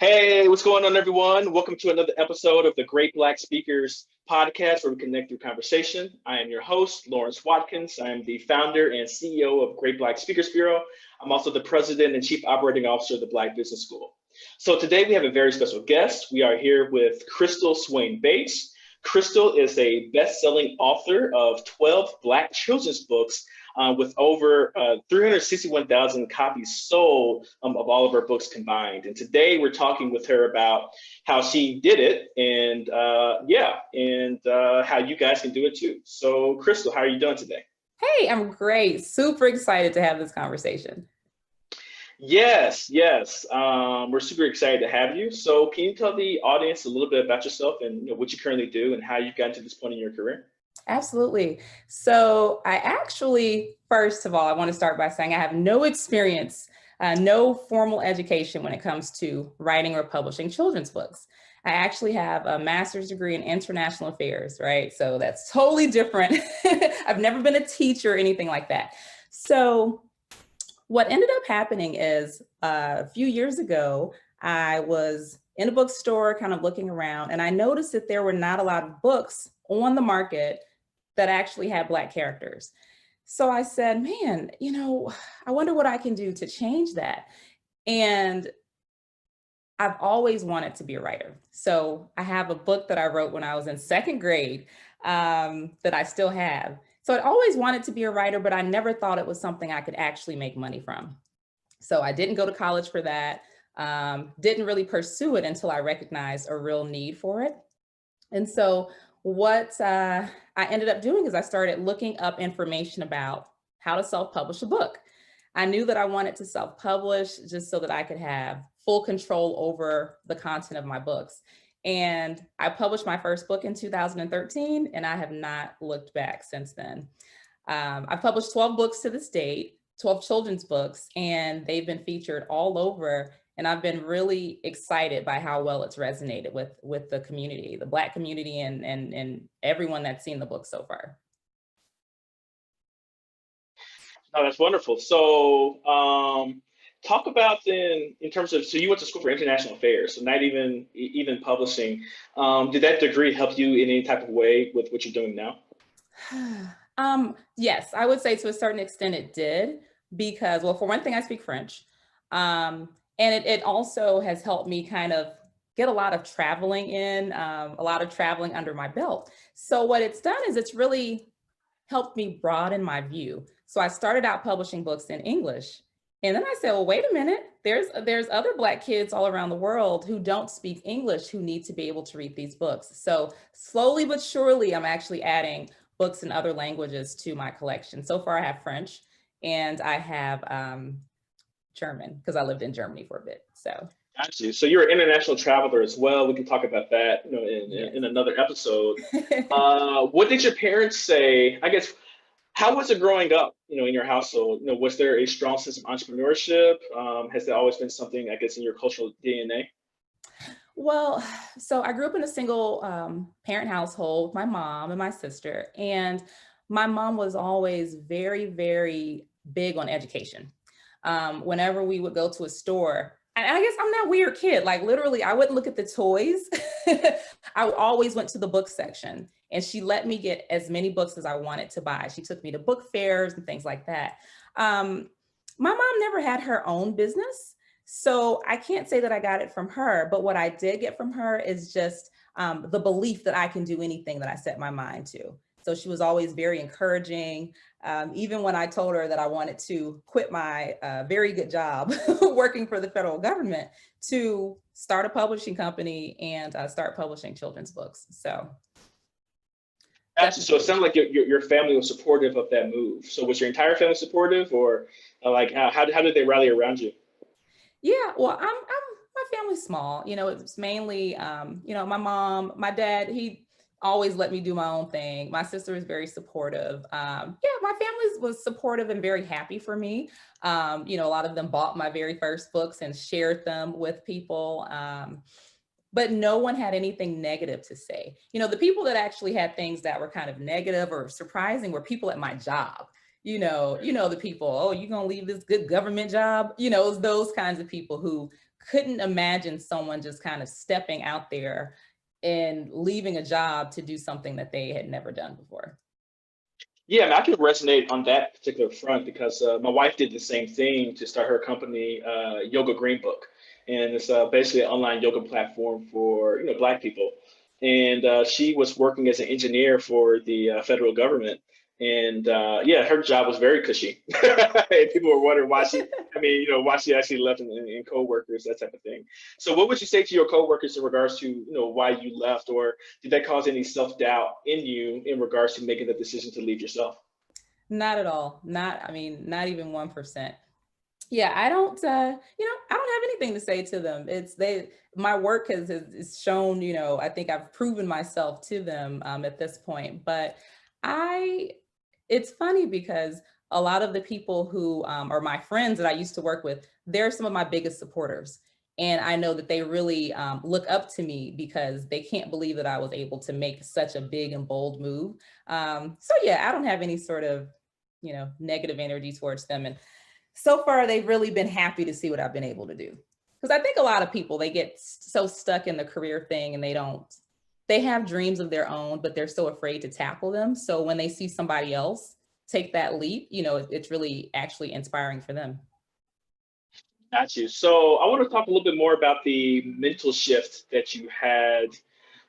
Hey, what's going on, everyone? Welcome to another episode of the Great Black Speakers podcast, where we connect through conversation. I am your host, Lawrence Watkins. I am the founder and CEO of Great Black Speakers Bureau. I'm also the president and chief operating officer of the Black Business School. So today we have a very special guest. We are here with Crystal Swain Bates. Crystal is a best-selling author of 12 Black children's books with over 361,000 copies sold of all of her books combined. And today we're talking with her about how she did it and how you guys can do it too. So Crystal, how are you doing today? Hey, I'm great. Super excited to have this conversation. Yes. We're super excited to have you. So can you tell the audience a little bit about yourself and what you currently do and how you've gotten to this point in your career? Absolutely. So first of all, I want to start by saying I have no experience, no formal education when it comes to writing or publishing children's books. I actually have a master's degree in international affairs, right? So that's totally different. I've never been a teacher or anything like that. So what ended up happening is a few years ago, I was in a bookstore kind of looking around, and I noticed that there were not a lot of books on the market that actually had Black characters. So I said, man, I wonder what I can do to change that. And I've always wanted to be a writer. So I have a book that I wrote when I was in second grade that I still have. So I always wanted to be a writer, but I never thought it was something I could actually make money from. So I didn't go to college for that, didn't really pursue it until I recognized a real need for it. And so what I ended up doing is I started looking up information about how to self-publish a book. I knew that I wanted to self-publish just so that I could have full control over the content of my books. And I published my first book in 2013, and I have not looked back since then. I've published 12 books to this date, 12 children's books, and they've been featured all over. And I've been really excited by how well it's resonated with the community, the Black community, and everyone that's seen the book so far. Oh, that's wonderful. So talk about then in terms of, so you went to school for international affairs, so not even publishing. Did that degree help you in any type of way with what you're doing now? Yes, I would say to a certain extent it did, because, well, for one thing, I speak French. And it also has helped me kind of get a lot of traveling a lot of traveling under my belt. So what it's done is it's really helped me broaden my view. So I started out publishing books in English. And then I said, well, wait a minute, there's other Black kids all around the world who don't speak English who need to be able to read these books. So slowly but surely, I'm actually adding books in other languages to my collection. So far I have French and I have German, because I lived in Germany for a bit. So Got you. So you're an international traveler as well. We can talk about that, in another episode. What did your parents say? I guess, how was it growing up, in your household? Was there a strong sense of entrepreneurship? Has that always been something, I guess, in your cultural DNA? Well, so I grew up in a single parent household with my mom and my sister. And my mom was always very, very big on education. Whenever we would go to a store, and I guess I'm that weird kid, like literally I wouldn't look at the toys. I always went to the book section, and she let me get as many books as I wanted to buy. She took me to book fairs and things like that. My mom never had her own business, so I can't say that I got it from her, but what I did get from her is just the belief that I can do anything that I set my mind to. So she was always very encouraging. Even when I told her that I wanted to quit my very good job working for the federal government to start a publishing company and start publishing children's books. So Absolutely. So it sounds like your family was supportive of that move. So was your entire family supportive, or like how did they rally around you? yeah, well, my family's small. It's mainly my mom, my dad. He always let me do my own thing. My sister is very supportive. Yeah, my family was supportive and very happy for me. A lot of them bought my very first books and shared them with people. But no one had anything negative to say. The people that actually had things that were kind of negative or surprising were people at my job. The people, oh, you're gonna leave this good government job? It was those kinds of people who couldn't imagine someone just kind of stepping out there and leaving a job to do something that they had never done before. Yeah, I mean, I can resonate on that particular front because my wife did the same thing to start her company, Yoga Green Book, and it's basically an online yoga platform for Black people. And she was working as an engineer for the federal government, and yeah, her job was very cushy. And people were wondering why she, I mean, why she actually left in coworkers, that type of thing. So, what would you say to your coworkers in regards to why you left, or did that cause any self-doubt in you in regards to making the decision to leave yourself? Not at all. I mean, not even 1%. Yeah, I don't, I don't have anything to say to them. My work has shown, I think I've proven myself to them at this point. But I, it's funny because a lot of the people who are my friends that I used to work with, they're some of my biggest supporters. And I know that they really look up to me because they can't believe that I was able to make such a big and bold move. So yeah, I don't have any sort of, negative energy towards them. And so far, they've really been happy to see what I've been able to do. Because I think a lot of people, they get so stuck in the career thing and they have dreams of their own, but they're so afraid to tackle them. So when they see somebody else take that leap, it's really actually inspiring for them. Got you. So I want to talk a little bit more about the mental shift that you had.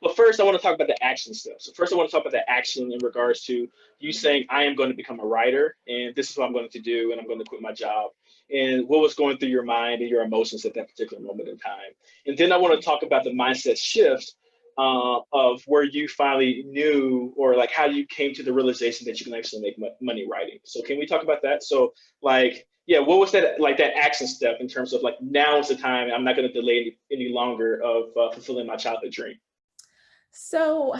But first, I want to talk about the action steps. So first, I want to talk about the action in regards to you saying, I am going to become a writer, and this is what I'm going to do, and I'm going to quit my job. And what was going through your mind and your emotions at that particular moment in time. And then I want to talk about the mindset shift of where you finally knew, or like how you came to the realization that you can actually make money writing. So can we talk about that? So like, yeah, what was that like that action step in terms of like now is the time, I'm not going to delay any longer of fulfilling my childhood dream? So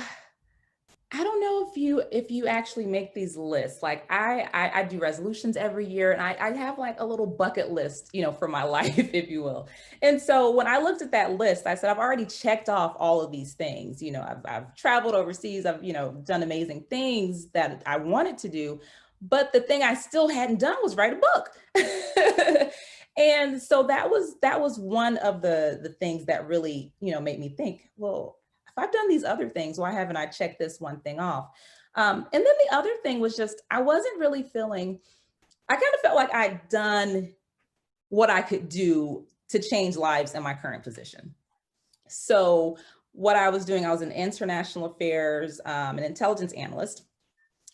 I don't know if you actually make these lists. Like I do resolutions every year, and I have like a little bucket list, for my life, if you will. And so when I looked at that list, I said, I've already checked off all of these things. I've traveled overseas, I've, done amazing things that I wanted to do. But the thing I still hadn't done was write a book. And so that was one of the things that really, made me think, well, if I've done these other things, why haven't I checked this one thing off? And then the other thing was just, I wasn't really I kind of felt like I'd done what I could do to change lives in my current position. So what I was doing, I was in international affairs, an intelligence analyst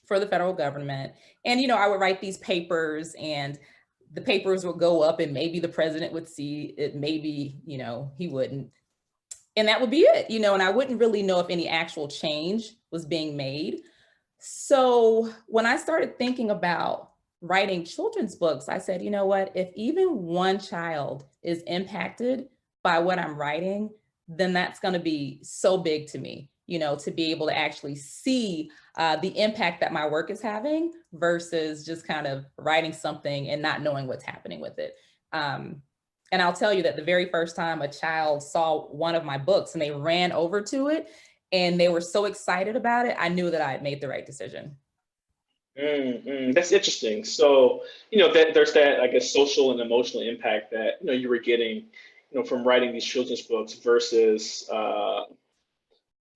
for the federal government. And, I would write these papers, and the papers would go up, and maybe the president would see it, maybe, he wouldn't. And that would be it, and I wouldn't really know if any actual change was being made. So when I started thinking about writing children's books, I said, you know what, if even one child is impacted by what I'm writing, then that's going to be so big to me, to be able to actually see the impact that my work is having versus just kind of writing something and not knowing what's happening with it. And I'll tell you that the very first time a child saw one of my books and they ran over to it and they were so excited about it, I knew that I had made the right decision. That's interesting. So, that there's that, I guess, social and emotional impact that, you were getting, from writing these children's books versus,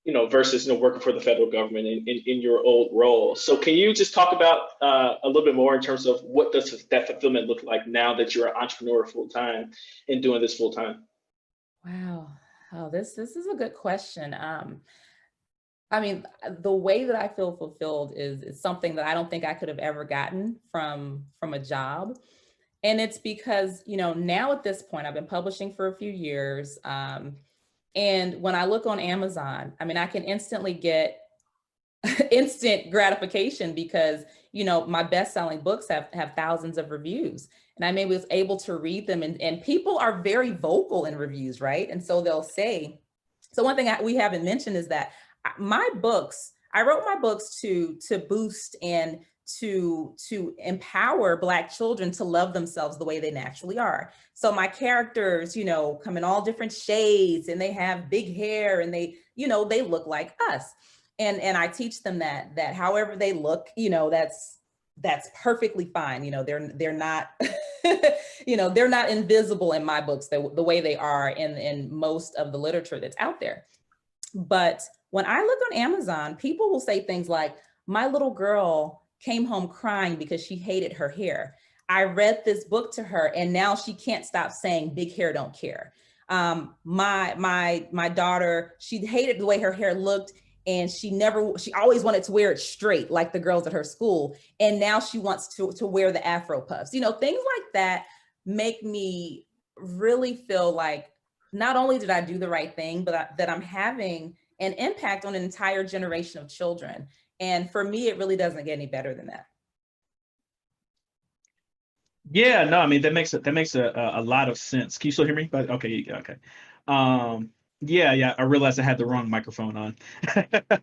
working for the federal government in your old role. So can you just talk about a little bit more in terms of what does that fulfillment look like now that you're an entrepreneur full time and doing this full time? Wow. Oh, this is a good question. I mean, the way that I feel fulfilled is something that I don't think I could have ever gotten from a job. And it's because, now at this point, I've been publishing for a few years. And when I look on Amazon, I mean, I can instantly get instant gratification because, my best-selling books have thousands of reviews. And I was able to read them, and people are very vocal in reviews, right? And so they'll say, so one thing we haven't mentioned is that I wrote my books to boost and to empower Black children to love themselves the way they naturally are. So my characters, come in all different shades, and they have big hair, and they look like us. And I teach them that however they look, that's perfectly fine. They're not, they're not invisible in my books the way they are in most of the literature that's out there. But when I look on Amazon, people will say things like, my little girl came home crying because she hated her hair. I read this book to her and now she can't stop saying big hair don't care. My daughter, she hated the way her hair looked and she always wanted to wear it straight like the girls at her school. And now she wants to wear the Afro puffs. Things like that make me really feel like not only did I do the right thing, but that I'm having an impact on an entire generation of children. And for me, it really doesn't get any better than that. Yeah, no, I mean that makes a lot of sense. Can you still hear me? But okay, okay. Yeah, I realized I had the wrong microphone on.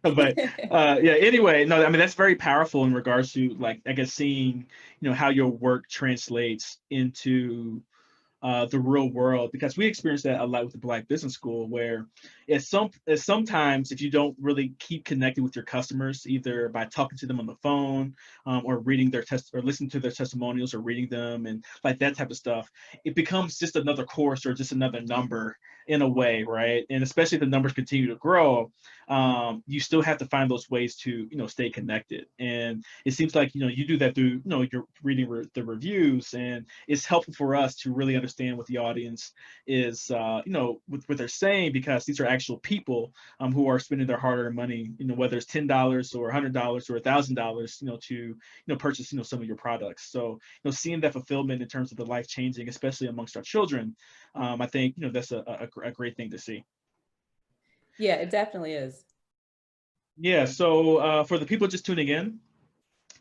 But yeah, anyway, no, I mean that's very powerful in regards to, like, I guess seeing, how your work translates into the real world, because we experience that a lot with the Black Business School, where it's sometimes if you don't really keep connected with your customers, either by talking to them on the phone, or reading their or listening to their testimonials or reading them and like that type of stuff, it becomes just another course or just another number in a way, right? And especially if the numbers continue to grow, you still have to find those ways to stay connected. And it seems like you do that through you're reading the reviews, and it's helpful for us to really understand what the audience is what they're saying, because these are actual people who are spending their hard-earned money, whether it's $10 or $100 or $1,000, to purchase some of your products. So seeing that fulfillment in terms of the life changing, especially amongst our children, I think that's a great thing to see. Yeah, it definitely is. Yeah, so for the people just tuning in,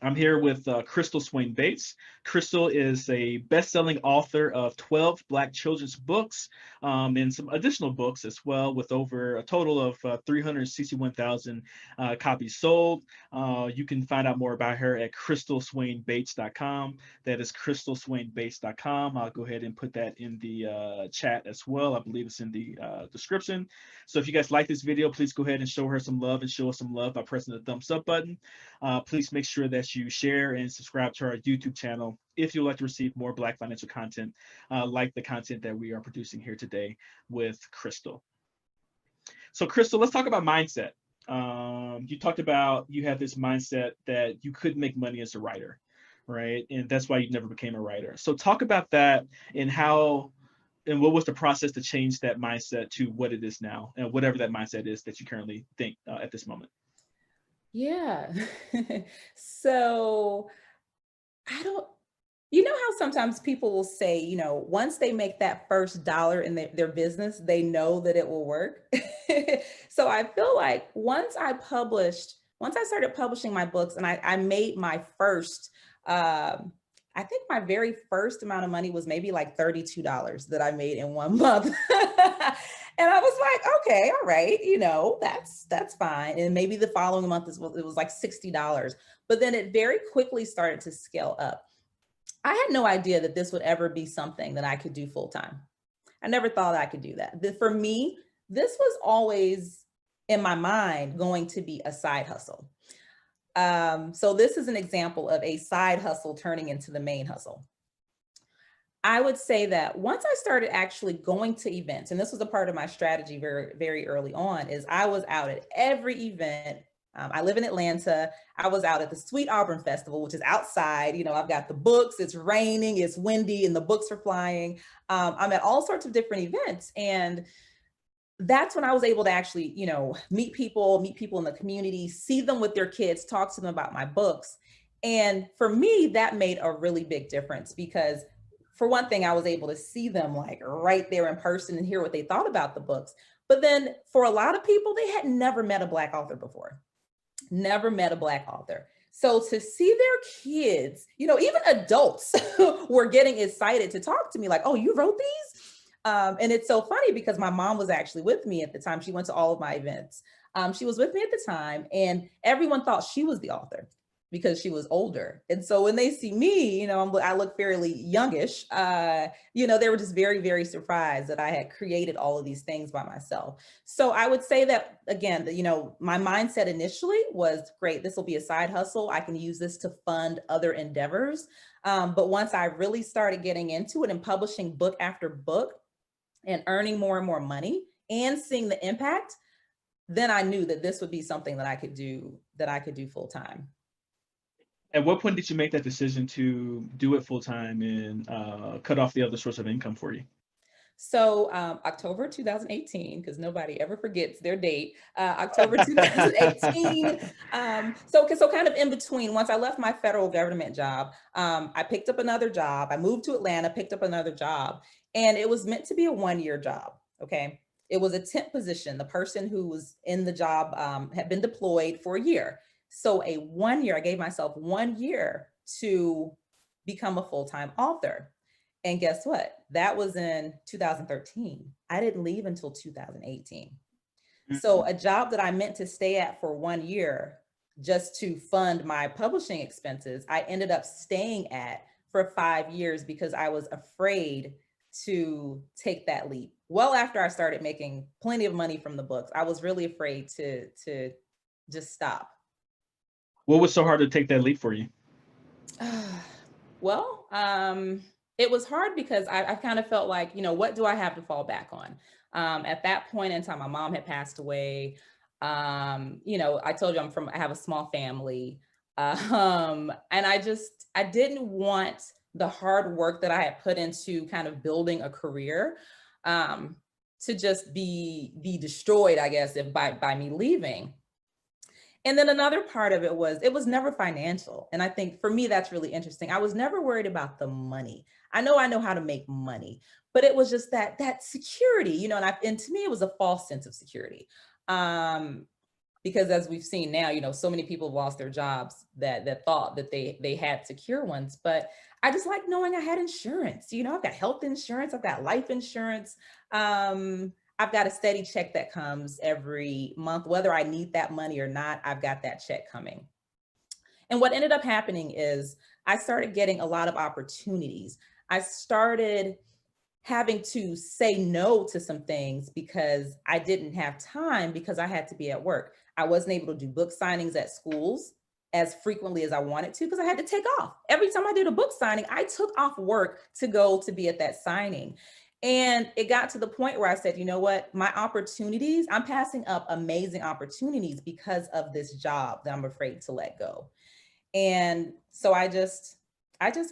I'm here with Crystal Swain Bates. Crystal is a best-selling author of 12 Black children's books, and some additional books as well, with over a total of 361,000 copies sold. You can find out more about her at crystalswainbates.com. That is crystalswainbates.com. I'll go ahead and put that in the chat as well. I believe it's in the description. So if you guys like this video, please go ahead and show her some love and show us some love by pressing the thumbs up button. Please make sure that you share and subscribe to our YouTube channel if you'd like to receive more Black financial content, like the content that we are producing here today with Crystal. So Crystal, let's talk about mindset. You talked about you had this mindset that you couldn't make money as a writer, right? And that's why you never became a writer. So talk about that and what was the process to change that mindset to what it is now, and whatever that mindset is that you currently think at this moment. Yeah. So you know how sometimes people will say, once they make that first dollar in their business, they know that it will work. So I feel like once I started publishing my books and I made my first, I think my very first amount of money was maybe like $32 that I made in 1 month. And I was like, okay, all right, that's fine. And maybe the following month it was like $60. But then it very quickly started to scale up. I had no idea that this would ever be something that I could do full time. I never thought I could do that. For me, this was always in my mind going to be a side hustle. So this is an example of a side hustle turning into the main hustle. I would say that once I started actually going to events, and this was a part of my strategy very, very early on, is I was out at every event. I live in Atlanta. I was out at the Sweet Auburn Festival, which is outside. I've got the books, it's raining, it's windy, and the books are flying. I'm at all sorts of different events. And that's when I was able to actually, meet people in the community, see them with their kids, talk to them about my books. And for me, that made a really big difference, because for one thing, I was able to see them like right there in person and hear what they thought about the books. But then for a lot of people, they had never met a Black author before. Never met a Black author. So to see their kids, even adults were getting excited to talk to me like, oh, you wrote these? And it's so funny because my mom was actually with me at the time. She went to all of my events. She was with me at the time, and everyone thought she was the author. because she was older. And so when they see me, I look fairly youngish, they were just very, very surprised that I had created all of these things by myself. So I would say that, again, my mindset initially was, great, this will be a side hustle. I can use this to fund other endeavors. But once I really started getting into it and publishing book after book and earning more and more money and seeing the impact, then I knew that this would be something that I could do full time. At what point did you make that decision to do it full time and cut off the other source of income for you? So October 2018, because nobody ever forgets their date, October 2018. So kind of in between, once I left my federal government job, I picked up another job. I moved to Atlanta, picked up another job, and it was meant to be a 1-year job. Okay. It was a temp position. The person who was in the job had been deployed for a year. So I gave myself 1 year to become a full-time author. And guess what? That was in 2013. I didn't leave until 2018. So a job that I meant to stay at for 1 year just to fund my publishing expenses, I ended up staying at for 5 years because I was afraid to take that leap. Well, after I started making plenty of money from the books, I was really afraid to just stop. What was so hard to take that leap for you? Well, it was hard because I kind of felt like, what do I have to fall back on? At that point in time, my mom had passed away. I told you I have a small family. And I didn't want the hard work that I had put into kind of building a career to just be destroyed, I guess, by me leaving. And then another part of it was never financial. And I think for me, that's really interesting. I was never worried about the money. I know how to make money, but it was just that security, and to me, it was a false sense of security. Because as we've seen now, so many people have lost their jobs that thought that they had secure ones. But I just like knowing I had insurance. I've got health insurance, I've got life insurance. I've got a steady check that comes every month, whether I need that money or not, I've got that check coming. And what ended up happening is I started getting a lot of opportunities. I started having to say no to some things because I didn't have time because I had to be at work. I wasn't able to do book signings at schools as frequently as I wanted to because I had to take off. Every time I did a book signing, I took off work to go to be at that signing. And it got to the point where I said, you know what, my opportunities, I'm passing up amazing opportunities because of this job that I'm afraid to let go. And so I just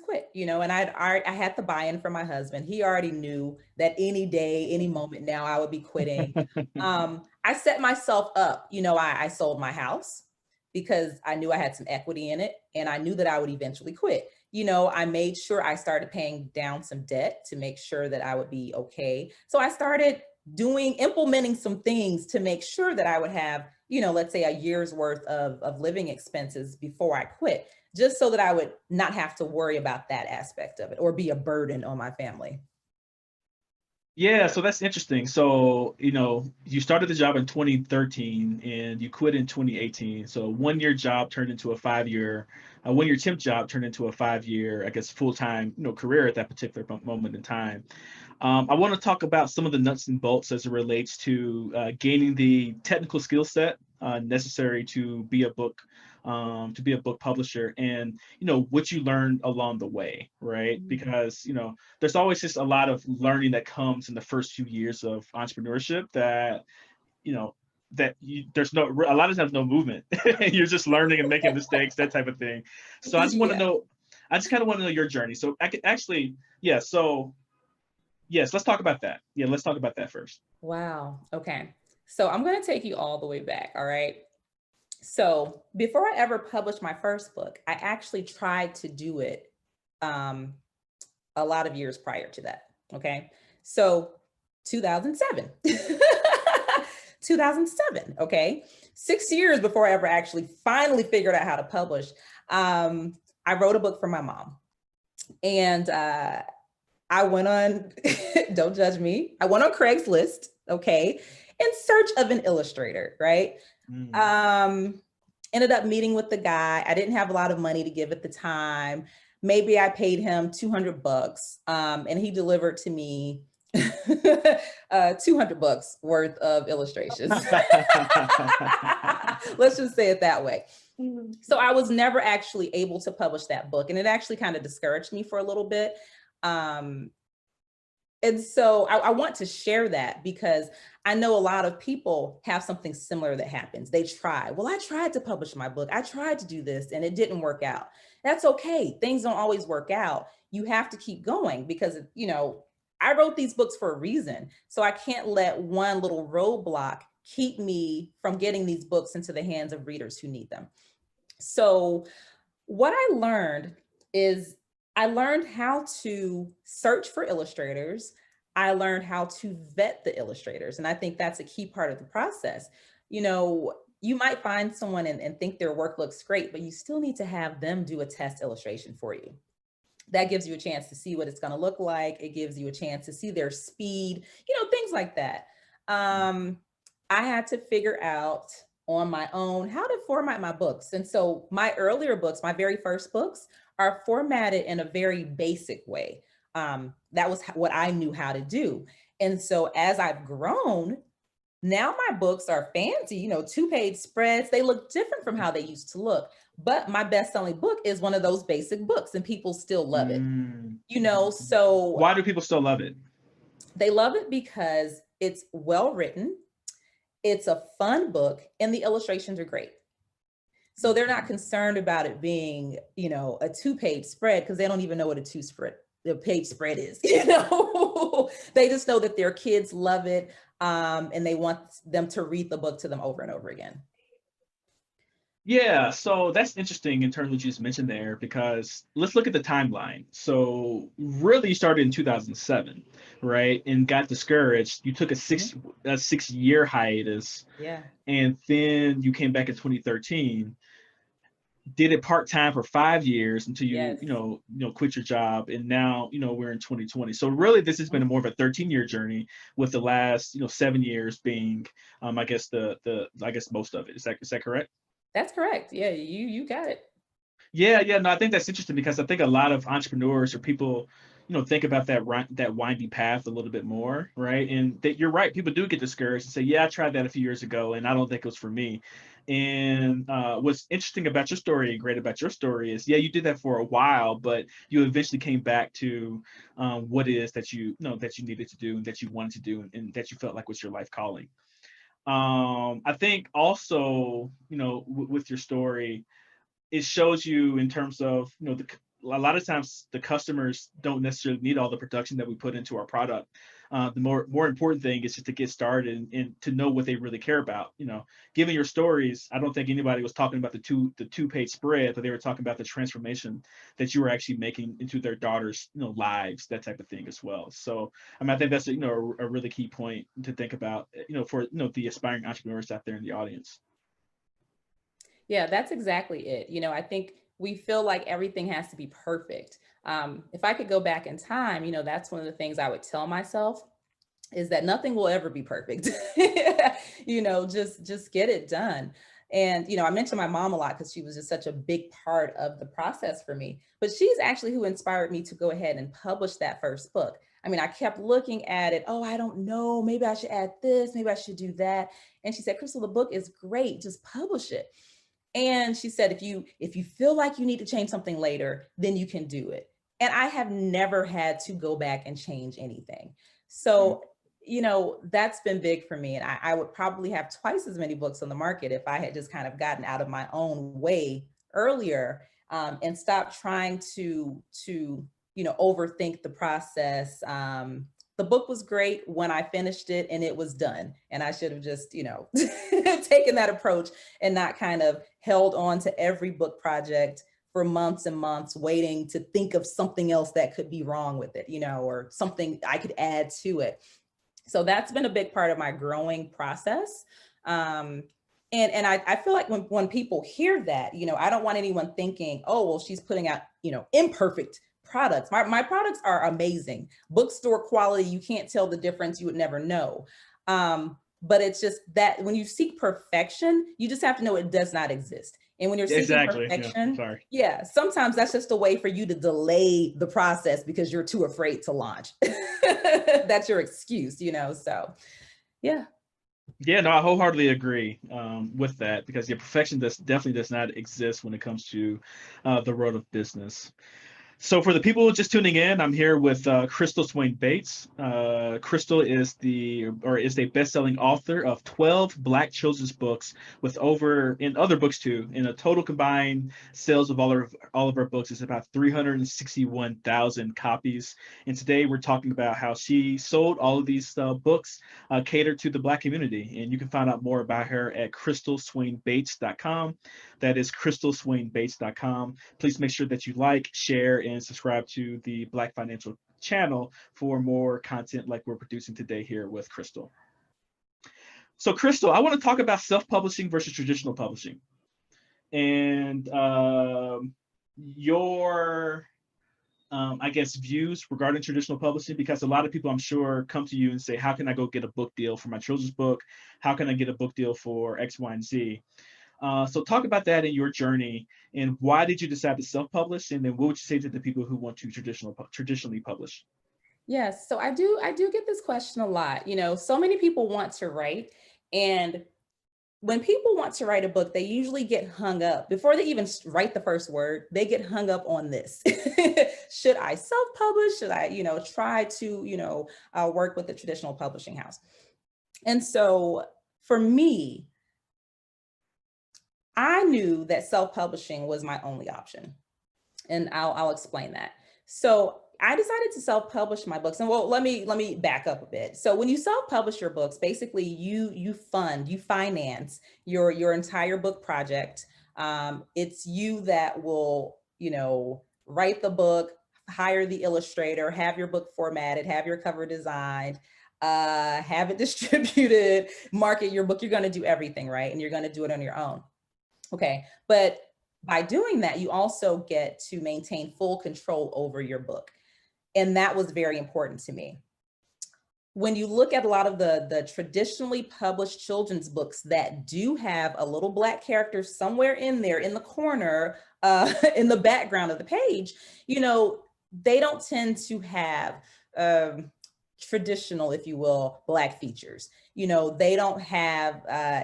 quit, and I had the buy-in from my husband. He already knew that any day, any moment now, I would be quitting. I set myself up, I sold my house because I knew I had some equity in it and I knew that I would eventually quit. I made sure I started paying down some debt to make sure that I would be okay. So I started implementing some things to make sure that I would have, let's say a year's worth of living expenses before I quit, just so that I would not have to worry about that aspect of it or be a burden on my family. Yeah, so that's interesting. So, you started the job in 2013 and you quit in 2018. So a 1-year job turned into a 1-year temp job turned into a 5-year, I guess, full-time, career at that particular moment in time. I want to talk about some of the nuts and bolts as it relates to gaining the technical skill set necessary to be a book publisher, and what you learned along the way, right? Because there's always just a lot of learning that comes in the first few years of entrepreneurship that there's a lot of times no movement. You're just learning and making mistakes, that type of thing. So I just want to know, I just kind of want to know your journey. So I could actually, yeah. So yes, let's talk about that. Yeah, let's talk about that first. Wow. Okay. So I'm going to take you all the way back. All right. So before I ever published my first book, I actually tried to do it a lot of years prior to that. Okay. So 2007, 2007. Okay. 6 years before I ever actually finally figured out how to publish. I wrote a book for my mom, and I went on, don't judge me. I went on Craigslist. Okay. In search of an illustrator. Right. ended up meeting with the guy. I didn't have a lot of money to give at the time. Maybe I paid him $200, and he delivered to me $200 worth of illustrations. Let's just say it that way. So I was never actually able to publish that book, and it actually kind of discouraged me for a little bit. And so I want to share that because I know a lot of people have something similar that happens. They try. Well, I tried to publish my book. I tried to do this and it didn't work out. That's okay. Things don't always work out. You have to keep going because, I wrote these books for a reason. So I can't let one little roadblock keep me from getting these books into the hands of readers who need them. So what I learned is I learned how to search for illustrators. I learned how to vet the illustrators. And I think that's a key part of the process. You might find someone and think their work looks great, but you still need to have them do a test illustration for you. That gives you a chance to see what it's going to look like. It gives you a chance to see their speed, things like that. I had to figure out on my own how to format my books. And so my earlier books, my very first books, are formatted in a very basic way. That was what I knew how to do. And so as I've grown, now my books are fancy, 2-page spreads. They look different from how they used to look. But my best-selling book is one of those basic books and people still love it. So why do people still love it? They love it because it's well written. It's a fun book and the illustrations are great. So they're not concerned about it being, a 2-page spread because they don't even know what the page spread is. They just know that their kids love it and they want them to read the book to them over and over again. Yeah, so that's interesting in terms of what you just mentioned there, because let's look at the timeline. So really you started in 2007, right? And got discouraged. You took a 6-year hiatus. Yeah. And then you came back in 2013, did it part-time for 5 years until you quit your job. And now, we're in 2020. So really this has been more of a 13-year journey, with the last, 7 years being, I guess most of it. Is that correct? That's correct. Yeah, you got it. Yeah, no, I think that's interesting because I think a lot of entrepreneurs or people, think about that windy path a little bit more, right? And that you're right, people do get discouraged and say, "Yeah, I tried that a few years ago, and I don't think it was for me." And what's interesting about your story and great about your story is, yeah, you did that for a while, but you eventually came back to what it is that you know that you needed to do and that you wanted to do and that you felt like was your life calling. I think also, with your story, it shows you in terms of, a lot of times the customers don't necessarily need all the production that we put into our product. The more important thing is just to get started and to know what they really care about. Given your stories, I don't think anybody was talking about the 2-page spread, but they were talking about the transformation that you were actually making into their daughters, lives, that type of thing as well. So I think that's a really key point to think about, for the aspiring entrepreneurs out there in the audience. Yeah, that's exactly it. I think we feel like everything has to be perfect. If I could go back in time, that's one of the things I would tell myself is that nothing will ever be perfect. Just get it done. And, I mentioned my mom a lot because she was just such a big part of the process for me. But she's actually who inspired me to go ahead and publish that first book. I mean, I kept looking at it. Oh, I don't know. Maybe I should add this. Maybe I should do that. And she said, Crystal, the book is great. Just publish it. And she said, if you feel like you need to change something later, then you can do it. And I have never had to go back and change anything. So, that's been big for me. And I would probably have twice as many books on the market if I had just kind of gotten out of my own way earlier and stopped trying to overthink the process. The book was great when I finished it and it was done. And I should have just, taken that approach and not kind of held on to every book project for months and months, waiting to think of something else that could be wrong with it, or something I could add to it. So that's been a big part of my growing process. And I feel like when people hear that, I don't want anyone thinking, oh, well, she's putting out, imperfect products. My products are amazing. Bookstore quality, you can't tell the difference, you would never know. but it's just that when you seek perfection, you just have to know it does not exist. And when you're seeking Exactly. Yeah. perfection, Sorry. yeah, sometimes that's just a way for you to delay the process because you're too afraid to launch. That's your excuse, so yeah. Yeah, no, I wholeheartedly agree with that because perfection definitely does not exist when it comes to the world of business. So for the people just tuning in, I'm here with Crystal Swain Bates. Crystal is the best-selling author of 12 Black children's books with in other books too. In a total combined sales of all of her books is about 361,000 copies. And today we're talking about how she sold all of these books catered to the Black community. And you can find out more about her at crystalswainbates.com. That is crystalswainbates.com. Please make sure that you like, share, and subscribe to the Black Financial channel for more content like we're producing today here with Crystal. So Crystal, I want to talk about self-publishing versus traditional publishing and your I guess views regarding traditional publishing, because a lot of people I'm sure come to you and say, how can I go get a book deal for my children's book? How can I get a book deal for X, Y, and Z? So talk about that in your journey, and why did you decide to self-publish, and then what would you say to the people who want to traditionally publish? Yes, so I do get this question a lot. So many people want to write, and when people want to write a book, they usually get hung up before they even write the first word. They get hung up on this. Should I self-publish? Should I, try to, work with a traditional publishing house? And so for me, I knew that self-publishing was my only option. And I'll explain that. So I decided to self-publish my books. And well, let me back up a bit. So when you self-publish your books, basically you finance your entire book project. It's you that will, write the book, hire the illustrator, have your book formatted, have your cover designed, have it distributed, market your book. You're going to do everything, right? And you're going to do it on your own. Okay. But by doing that, you also get to maintain full control over your book. And that was very important to me. When you look at a lot of the traditionally published children's books that do have a little Black character somewhere in there in the corner, in the background of the page, they don't tend to have traditional, if you will, Black features. They don't have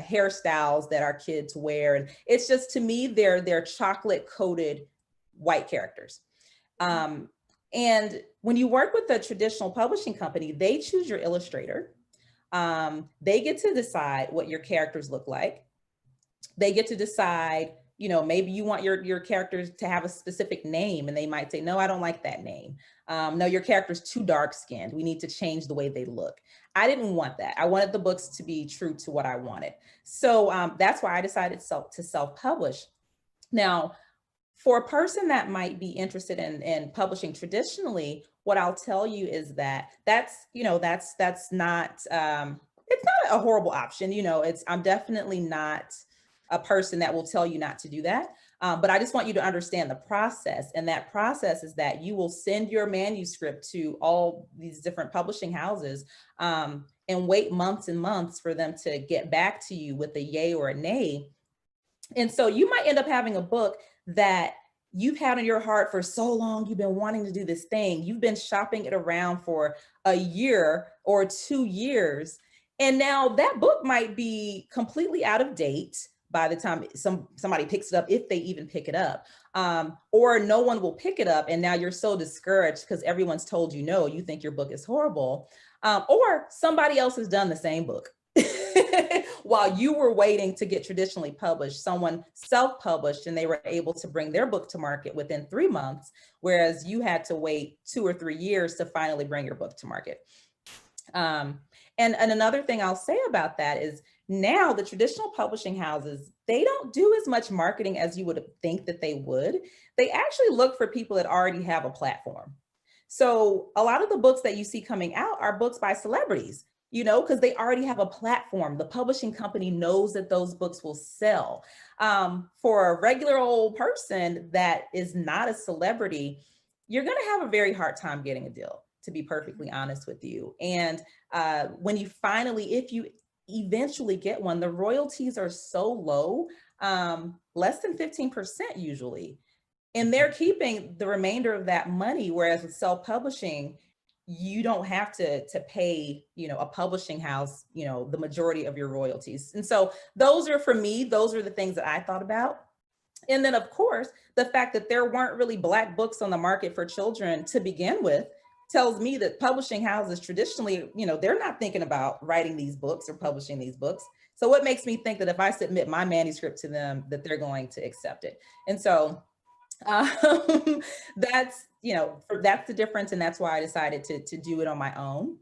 hairstyles that our kids wear. And it's just, to me, they're chocolate coated white characters. And when you work with a traditional publishing company, they choose your illustrator. They get to decide what your characters look like. They get to decide, maybe you want your characters to have a specific name, and they might say, no, I don't like that name. No, your character's too dark skinned. We need to change the way they look. I didn't want that. I wanted the books to be true to what I wanted. So that's why I decided to self-publish. Now, for a person that might be interested in publishing traditionally, what I'll tell you is that's not, it's not a horrible option. I'm definitely not a person that will tell you not to do that. But I just want you to understand the process. And that process is that you will send your manuscript to all these different publishing houses, and wait months and months for them to get back to you with a yay or a nay. And so you might end up having a book that you've had in your heart for so long. You've been wanting to do this thing. You've been shopping it around for a year or 2 years. And now that book might be completely out of date by the time somebody picks it up, if they even pick it up, or no one will pick it up. And now you're so discouraged because everyone's told you no, you think your book is horrible, or somebody else has done the same book. While you were waiting to get traditionally published, someone self-published and they were able to bring their book to market within 3 months, whereas you had to wait 2 or 3 years to finally bring your book to market. And another thing I'll say about that is, now the traditional publishing houses, they don't do as much marketing as you would think that they would. They actually look for people that already have a platform. So a lot of the books that you see coming out are books by celebrities, because they already have a platform. The publishing company knows that those books will sell. For a regular old person that is not a celebrity, you're going to have a very hard time getting a deal, to be perfectly honest with you. And when you finally, eventually get one, the royalties are so low, less than 15% usually. And they're keeping the remainder of that money. Whereas with self-publishing, you don't have to pay, a publishing house, the majority of your royalties. And so those are, for me, those are the things that I thought about. And then of course, the fact that there weren't really Black books on the market for children to begin with tells me that publishing houses traditionally, they're not thinking about writing these books or publishing these books. So what makes me think that if I submit my manuscript to them, that they're going to accept it. And so um, that's, that's the difference. And that's why I decided to do it on my own.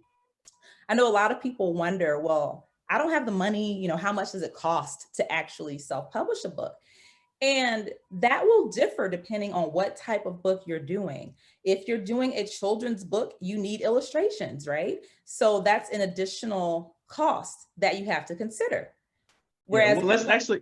I know a lot of people wonder, well, I don't have the money, how much does it cost to actually self-publish a book? And that will differ depending on what type of book you're doing. If you're doing a children's book, you need illustrations, right? So that's an additional cost that you have to consider. Whereas, well,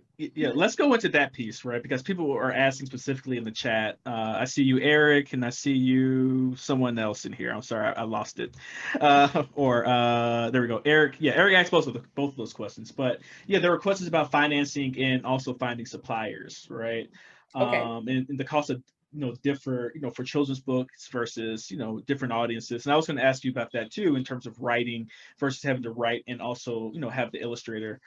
let's go into that piece, right? Because people are asking specifically in the chat. I see you, Eric, and I see you, someone else in here. I'm sorry, I lost it. There we go, Eric. Yeah, Eric asked both of those questions. But yeah, there were questions about financing and also finding suppliers, right? Okay. And the cost of differ, for children's books versus, different audiences. And I was going to ask you about that too, in terms of writing versus having to write and also, have the illustrator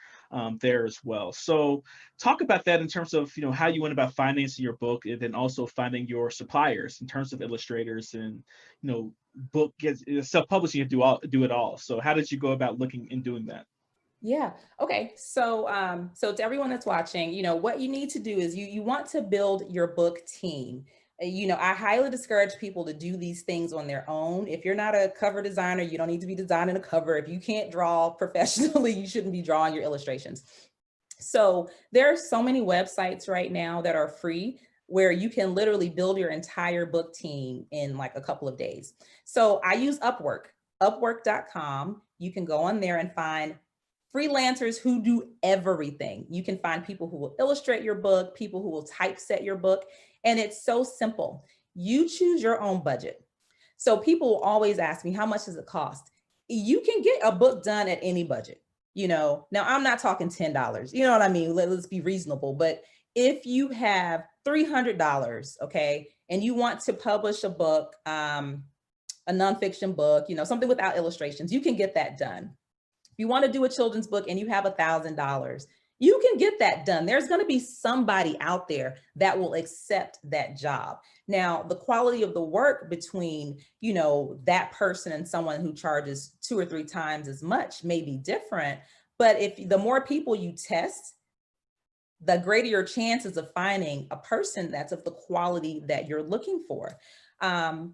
there as well. So talk about that in terms of, how you went about financing your book, and then also finding your suppliers in terms of illustrators and, book self-publishing and do it all. So how did you go about looking and doing that? Yeah. Okay. So, so to everyone that's watching, what you need to do is you want to build your book team. I highly discourage people to do these things on their own. If you're not a cover designer, you don't need to be designing a cover. If you can't draw professionally, you shouldn't be drawing your illustrations. So there are so many websites right now that are free where you can literally build your entire book team in like a couple of days. So I use Upwork, upwork.com. You can go on there and find freelancers who do everything. You can find people who will illustrate your book, people who will typeset your book. And it's so simple. You choose your own budget. So people will always ask me, how much does it cost? You can get a book done at any budget. Now I'm not talking $10, you know what I mean? Let's be reasonable. But if you have $300, okay, and you want to publish a book, a nonfiction book, something without illustrations, you can get that done. If you want to do a children's book and you have $1,000, you can get that done. There's going to be somebody out there that will accept that job. Now, the quality of the work between, that person and someone who charges 2 or 3 times as much may be different. But if the more people you test, the greater your chances of finding a person that's of the quality that you're looking for.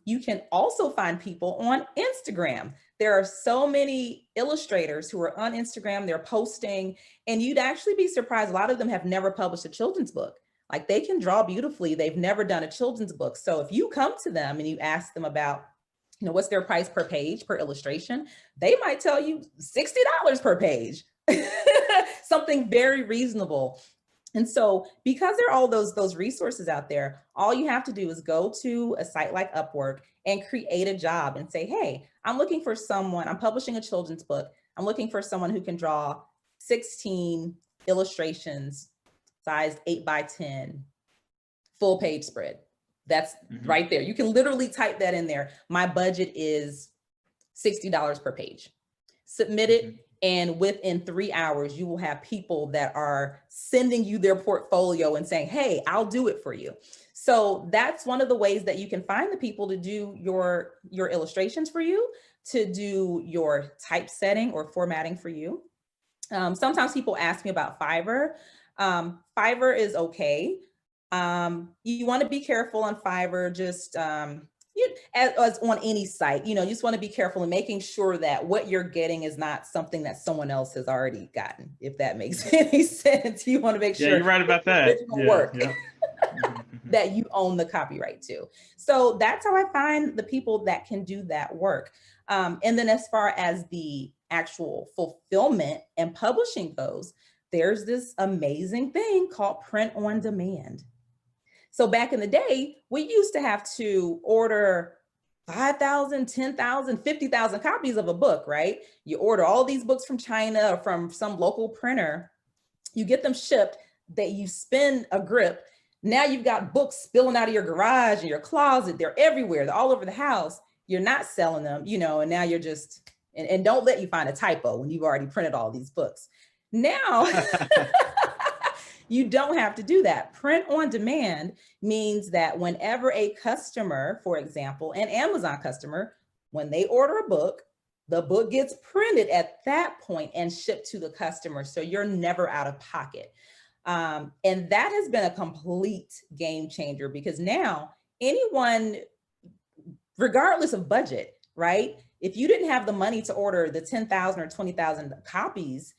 You can also find people on Instagram. There are so many illustrators who are on Instagram, they're posting, and you'd actually be surprised. A lot of them have never published a children's book. Like, they can draw beautifully. They've never done a children's book. So if you come to them and you ask them about, what's their price per page, per illustration, they might tell you $60 per page, something very reasonable. And so because there are all those resources out there, all you have to do is go to a site like Upwork and create a job and say, hey, I'm looking for someone, I'm publishing a children's book. I'm looking for someone who can draw 16 illustrations, sized 8x10, full page spread. That's right there. You can literally type that in there. My budget is $60 per page. Submit it. And within 3 hours, you will have people that are sending you their portfolio and saying, hey, I'll do it for you. So that's one of the ways that you can find the people to do your illustrations for you, to do your typesetting or formatting for you. Sometimes people ask me about Fiverr. Fiverr is okay. You want to be careful on Fiverr, just as on any site, you just want to be careful in making sure that what you're getting is not something that someone else has already gotten, if that makes any sense. You want to make sure you're right about that. Work that you own the copyright to. So that's how I find the people that can do that work. And then as far as the actual fulfillment and publishing goes, there's this amazing thing called print on demand. So back in the day, we used to have to order 5,000, 10,000, 50,000 copies of a book, right? You order all these books from China or from some local printer, you get them shipped, that you spend a grip. Now you've got books spilling out of your garage and your closet. They're everywhere. They're all over the house. You're not selling them, and now you're just, and don't let you find a typo when you've already printed all these books. Now, you don't have to do that. Print on demand means that whenever a customer, for example, an Amazon customer, when they order a book, the book gets printed at that point and shipped to the customer. So you're never out of pocket. And that has been a complete game changer, because now anyone, regardless of budget, right? If you didn't have the money to order the 10,000 or 20,000 copies,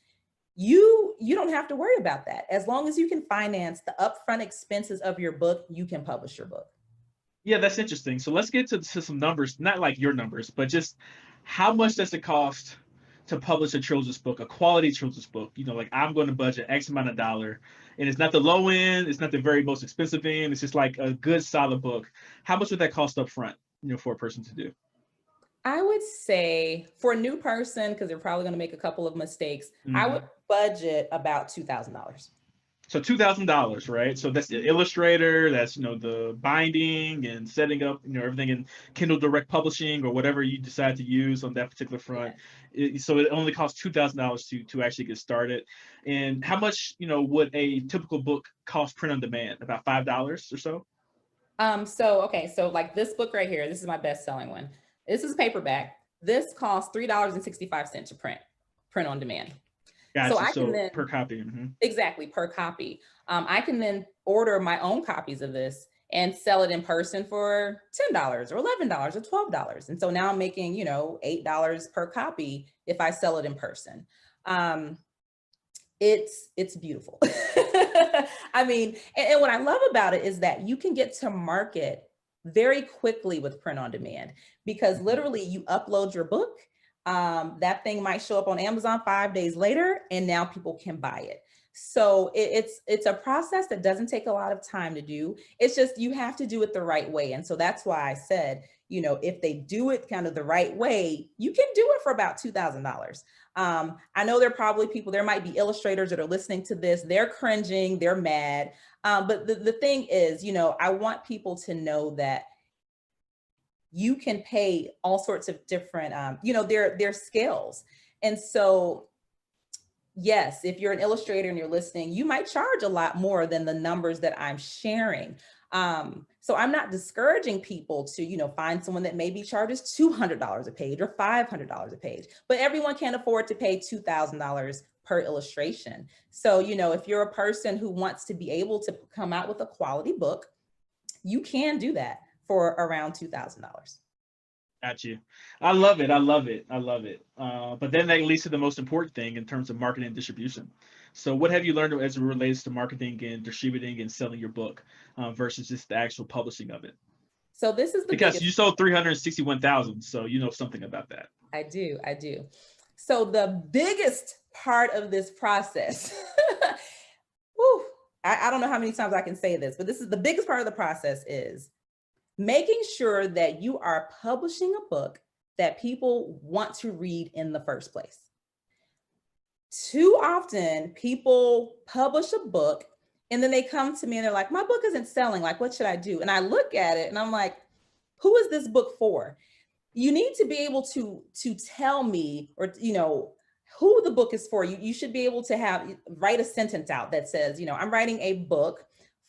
you don't have to worry about that. As long as you can finance the upfront expenses of your book, you can publish your book. Yeah, that's interesting. So let's get to some numbers, not like your numbers, but just how much does it cost to publish a children's book, a quality children's book? Like I'm going to budget X amount of dollar, and it's not the low end, it's not the very most expensive end, it's just like a good solid book. How much would that cost up front, for a person to do? I would say for a new person, because they're probably going to make a couple of mistakes, I would budget about $2,000. So $2,000, right? So that's the illustrator, that's the binding and setting up, everything in Kindle Direct Publishing or whatever you decide to use on that particular front. So it only costs $2,000 to actually get started. And how much, would a typical book cost print on demand? About $5 or so? So like this book right here, this is my best-selling one. This is paperback. This costs $3.65 to print on demand. Gotcha. So I can then, per copy. Exactly, per copy. I can then order my own copies of this and sell it in person for $10 or $11 or $12. And so now I'm making, $8 per copy if I sell it in person. It's beautiful. I mean, and what I love about it is that you can get to market very quickly with print on demand, because literally you upload your book, that thing might show up on Amazon 5 days later, and now people can buy it. So it's a process that doesn't take a lot of time to do. It's just, you have to do it the right way. And so that's why I said, if they do it kind of the right way, you can do it for about $2,000. I know there might be illustrators that are listening to this, they're cringing, they're mad. But the thing is, I want people to know that you can pay all sorts of different, their scales. And so, yes, if you're an illustrator and you're listening, you might charge a lot more than the numbers that I'm sharing. So I'm not discouraging people to, find someone that maybe charges $200 a page or $500 a page, but everyone can't afford to pay $2,000 per illustration. So, if you're a person who wants to be able to come out with a quality book, you can do that for around $2,000. Got you. I love it. I love it. I love it. But then that leads to the most important thing in terms of marketing and distribution. So what have you learned as it relates to marketing and distributing and selling your book versus just the actual publishing of it? So this is because you sold 361,000. So you know something about that. I do. So the biggest part of this process, whew, I don't know how many times I can say this, but this is the biggest part of the process, is making sure that you are publishing a book that people want to read in the first place. Too often people publish a book and then they come to me and they're like, my book isn't selling, like, what should I do? And I look at it and I'm like, who is this book for? You need to be able to tell me, or, who the book is for. You should be able to write a sentence out that says, I'm writing a book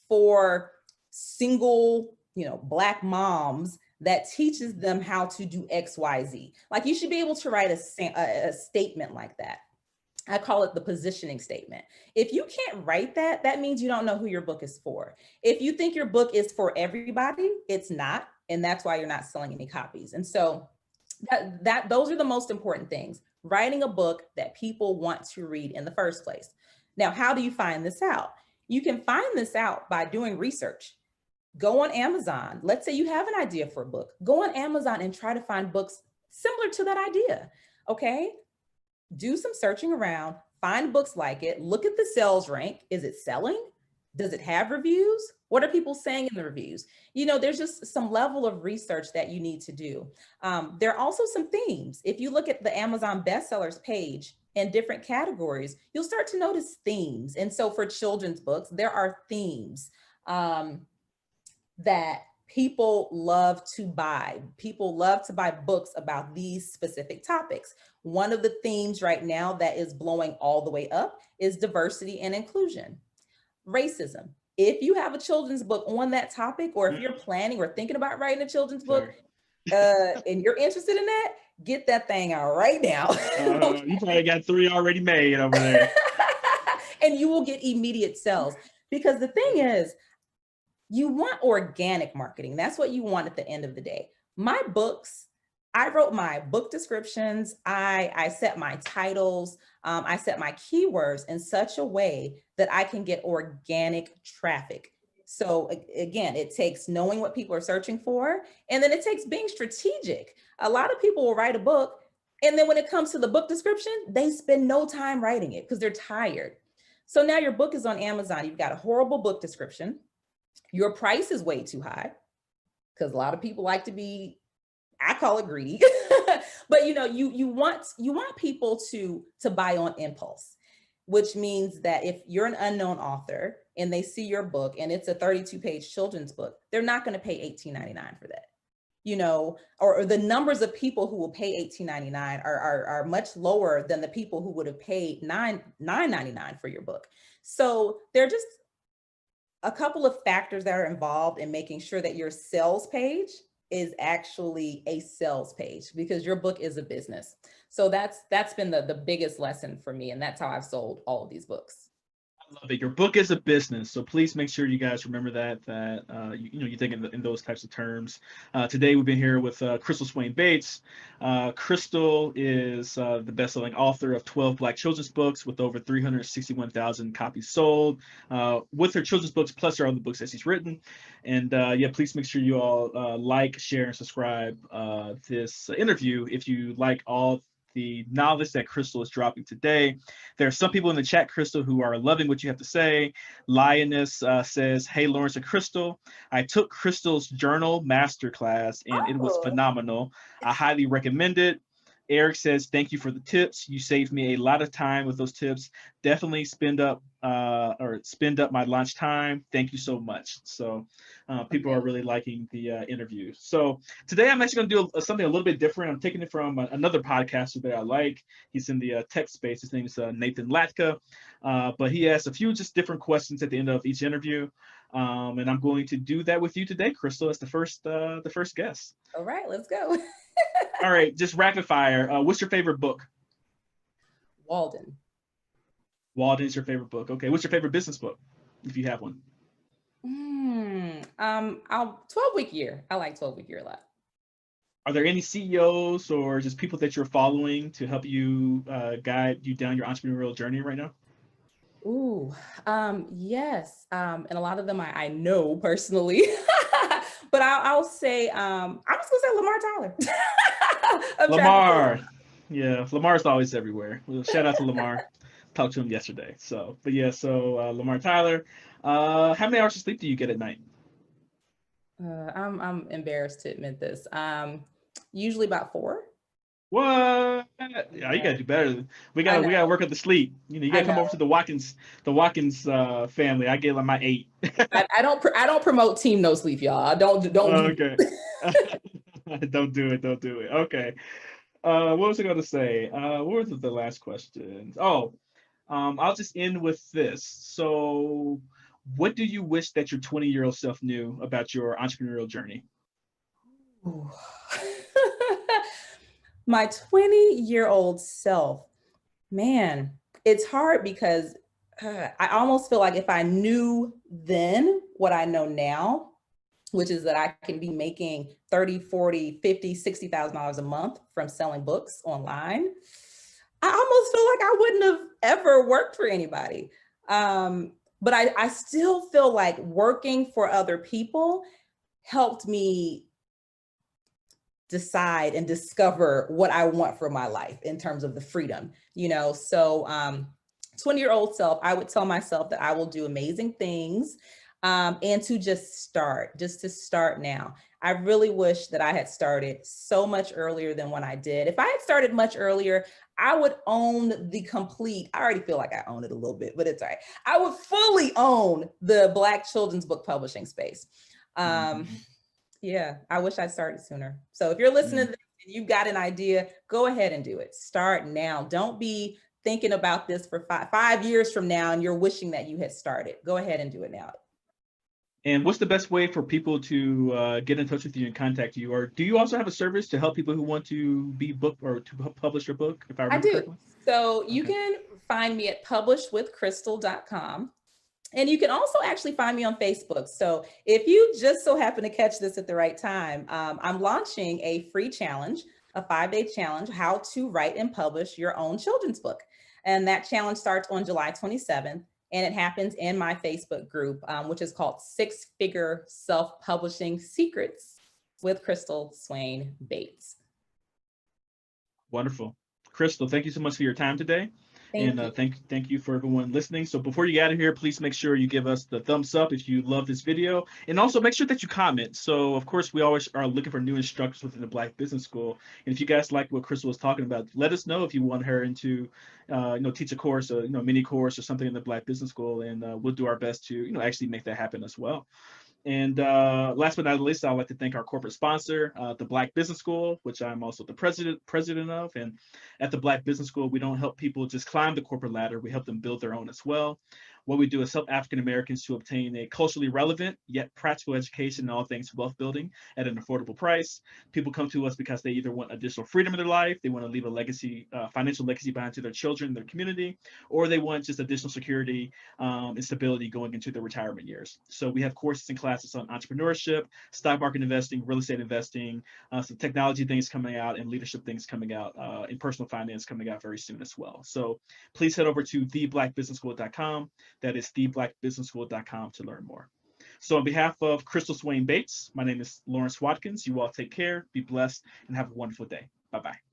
for single, Black moms that teaches them how to do X, Y, Z. Like, you should be able to write a statement like that. I call it the positioning statement. If you can't write that, that means you don't know who your book is for. If you think your book is for everybody, it's not. And that's why you're not selling any copies. And so those are the most important things. Writing a book that people want to read in the first place. Now, how do you find this out? You can find this out by doing research. Go on Amazon. Let's say you have an idea for a book. Go on Amazon and try to find books similar to that idea. Okay? Do some searching around, find books like it, look at the sales rank. Is it selling? Does it have reviews? What are people saying in the reviews? You know, there's just some level of research that you need to do. There are also some themes. If you look at the Amazon bestsellers page in different categories, you'll start to notice themes. And so for children's books, there are themes that people love to buy. People love to buy books about these specific topics. One of the themes right now that is blowing all the way up is diversity and inclusion. Racism. If you have a children's book on that topic, or if you're planning or thinking about writing a children's book, and you're interested in that, get that thing out right now. Okay. You probably got 3 already made over there. And you will get immediate sales, because the thing is, you want organic marketing. That's what you want at the end of the day. My books, I wrote my book descriptions. I set my titles. I set my keywords in such a way that I can get organic traffic. So again, it takes knowing what people are searching for, and then it takes being strategic. A lot of people will write a book, and then when it comes to the book description, they spend no time writing it because they're tired. So now your book is on Amazon. You've got a horrible book description. Your price is way too high because a lot of people like to be, I call it greedy. But you know, you want people to buy on impulse, which means that if you're an unknown author and they see your book and it's a 32-page children's book, they're not going to pay $18.99 for that. You know, or the numbers of people who will pay $18.99 are much lower than the people who would have paid $9.99 for your book. So they're just a couple of factors that are involved in making sure that your sales page is actually a sales page, because your book is a business. So that's been the biggest lesson for me. And that's how I've sold all of these books. I love it. Your book is a business, so please make sure you guys remember that you think in those types of terms. Today we've been here with Crystal Swain Bates. Crystal is the best-selling author of 12 Black children's books with over 361,000 copies sold. With her children's books plus her other books that she's written. And yeah, please make sure you all like, share, and subscribe this interview if you like all the knowledge that Crystal is dropping today. There are some people in the chat, Crystal, who are loving what you have to say. Lioness says, "Hey, Lawrence and Crystal, I took Crystal's journal masterclass and it was phenomenal. I highly recommend it." Eric says, "Thank you for the tips. You saved me a lot of time with those tips. Definitely spend up my lunch time. Thank you so much." So people are really liking the interview. So today I'm actually going to do something a little bit different. I'm taking it from another podcaster that I like. He's in the tech space. His name is Nathan Latka. But he asks a few just different questions at the end of each interview. And I'm going to do that with you today, Crystal, as the first guest. All right, let's go. All right, just rapid fire. What's your favorite book? Walden. Walden is your favorite book. Okay, what's your favorite business book, if you have one? 12-Week Year. I like 12-Week Year a lot. Are there any CEOs or just people that you're following to help you guide you down your entrepreneurial journey right now? Ooh, yes. And a lot of them I know personally, but I'll say, I'm just gonna say Lamar Tyler. Lamar. Yeah, Lamar's always everywhere. Well, shout out to Lamar. Talked to him yesterday. So, but yeah, so Lamar Tyler. How many hours of sleep do you get at night? I'm embarrassed to admit this. Usually about 4. What? Yeah, you gotta do better. We gotta work at the sleep. You know, you gotta come over to the Watkins family. I get like my 8. I don't promote team no sleep, y'all. Don't. Okay. Don't do it. Okay. What was I gonna say? What was the last question? Oh, I'll just end with this. So, what do you wish that your 20-year-old self knew about your entrepreneurial journey? My 20-year-old self, man, it's hard because I almost feel like if I knew then what I know now, which is that I can be making $30, $40, $50, $60,000 a month from selling books online, I almost feel like I wouldn't have ever worked for anybody. But I still feel like working for other people helped me decide and discover what I want for my life in terms of the freedom, you know? So 20-year-old self, I would tell myself that I will do amazing things, and to just to start now. I really wish that I had started so much earlier than when I did. If I had started much earlier, I would own the complete, I already feel like I own it a little bit, but it's all right. I would fully own the Black children's book publishing space. Yeah, I wish I'd started sooner. So if you're listening to this and you've got an idea, go ahead and do it. Start now. Don't be thinking about this for 5 years from now and you're wishing that you had started. Go ahead and do it now. And what's the best way for people to get in touch with you and contact you? Or do you also have a service to help people who want to be booked or to publish your book, if I I remember do. correctly? So you Okay. can find me at publishwithcrystal.com. And you can also actually find me on Facebook. So if you just so happen to catch this at the right time, I'm launching a free challenge, a 5-day challenge, how to write and publish your own children's book. And that challenge starts on July 27th. And it happens in my Facebook group, which is called 6-Figure Self-Publishing Secrets with Crystal Swain Bates. Wonderful. Crystal, thank you so much for your time today. Thank you. Thank you for everyone listening. So before you get out of here, please make sure you give us the thumbs up if you love this video, and also make sure that you comment. So of course, we always are looking for new instructors within the Black Business School. And if you guys like what Crystal was talking about, let us know if you want her into, teach a course, or mini course or something in the Black Business School, and we'll do our best to actually make that happen as well. And last but not least, I'd like to thank our corporate sponsor, the Black Business School, which I'm also the president of. And at the Black Business School, we don't help people just climb the corporate ladder. We help them build their own as well. What we do is help African Americans to obtain a culturally relevant yet practical education in all things wealth building at an affordable price. People come to us because they either want additional freedom in their life, they want to leave a legacy, financial legacy behind to their children, their community, or they want just additional security and stability going into their retirement years. So we have courses and classes on entrepreneurship, stock market investing, real estate investing, some technology things coming out, and leadership things coming out, and personal finance coming out very soon as well. So please head over to theblackbusinessschool.com. That is theblackbusinessschool.com to learn more. So on behalf of Crystal Swain Bates, my name is Lawrence Watkins. You all take care, be blessed, and have a wonderful day. Bye-bye.